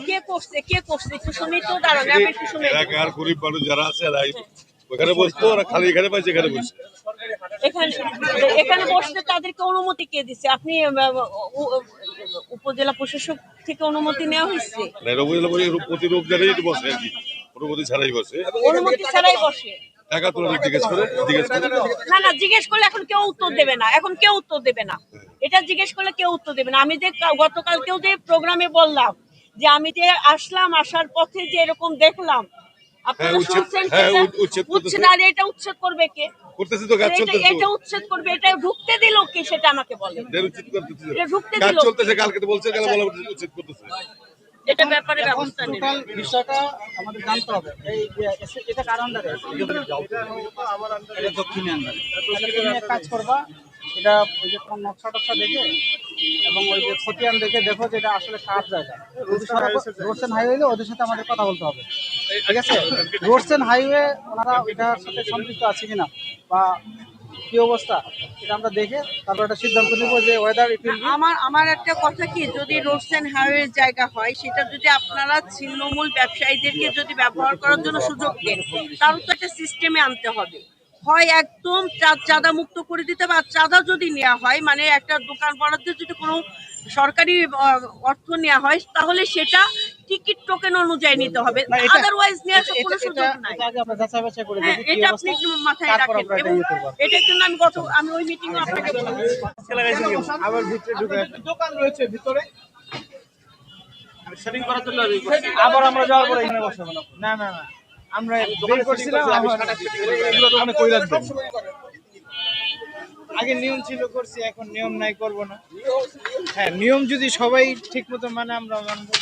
কে করছে একটু শুনি তো, দাঁড়ান আমি একটু শুনি। এলাকার গরিব মানুষ যারা আছে ওখানে বসতো, ওরা খালি এখানে পাইছে, এখানে বসছে। এখানে বসতে তাদেরকে অনুমতি কে দিচ্ছে? আপনি উপজেলা প্রশাসক থেকে অনুমতি নেওয়া হয়েছে? প্রতি রোববারে বসে আর কি, অনুমতি ছাড়াই বসে। অনুমতি ছাড়াই বসে? টাকা তোলা জিজ্ঞেস করে না জিজ্ঞেস করলে এখন কেউ উত্তর দেবে না, এটা জিজ্ঞেস করলে কেউ উত্তর দেবে না। আমি যে গতকালকেও যে প্রোগ্রামে বললাম যে আমি যে আসলাম, আসার পথে যে এরকম দেখলাম, আপনারা শুনছেন, এটা উচ্ছেদ করবে কে? এটা উচ্ছেদ করবে, এটা ঢুকতে দিল কি সেটা আমাকে বলে। ঢুকতে দিল কালকে তো বলছে উচ্ছেদ করতেছে। এটা ব্যাপারে ব্যবস্থা নেই। টোটাল বিষয়টা আমাদের জানতে হবে। এই এটা কার আন্ডারে? এটা দক্ষিণী আন্ডারে। তুমি এক কাজ করবা, এটা ওই যে তোমার নকশা টকশা দেখে এবং ওই যে খতিয়ান দেখে দেখো যে এটা আসলে কার জায়গা। রোডস এন্ড হাইওয়ে ওদের সাথে আমাদের কথা বলতে হবে, ঠিক আছে? রোডস এন্ড হাইওয়ে ওনারা এটার সাথে সম্পৃক্ত আছে কিনা বা কি অবস্থা, এটা আমরা দেখে তারপর একটা সিদ্ধান্ত নিব যে ওয়েদার ইট উইল বি। আমার একটা কথা কি, যদি রোডস এন্ড হাইওয়ে জায়গা হয়, সেটা যদি আপনারা ছিন্নমূল ব্যবসায়ীদেরকে যদি ব্যবহার করার জন্য সুযোগ দেন, তাহলে তো একটা সিস্টেমে আনতে হবে। হয় একদম চাঁদা মুক্ত করে দিতে, বা চাঁদা যদি নেওয়া হয়, মানে একটা দোকান বরাদ্দের যদি কোনো সরকারি অর্থ নেওয়া হয়, তাহলে সেটা টিকিট টোকেন অনুযায়ী নিতে হবে, আদারওয়াইজ নেওয়ার কোনো সুযোগ নাই। এটা আপনি মাথায় রাখেন। এবং এটা কিন্তু আমি ওই মিটিং এ আপনাকে আবার ভিতরে ঢুকে দোকান রয়েছে ভিতরে, সেটিং করার জন্য আবার আমরা যাওয়ার পরে এখানে বসাবো না। না আমরা দোকান করছিলাম, এগুলো দোকানে কই লাগবে? আগে নিয়ম ছিল করছি, এখন নিয়ম নাই, করব না। হ্যাঁ, নিয়ম যদি সবাই ঠিক মতো মানে আমরা মানবো।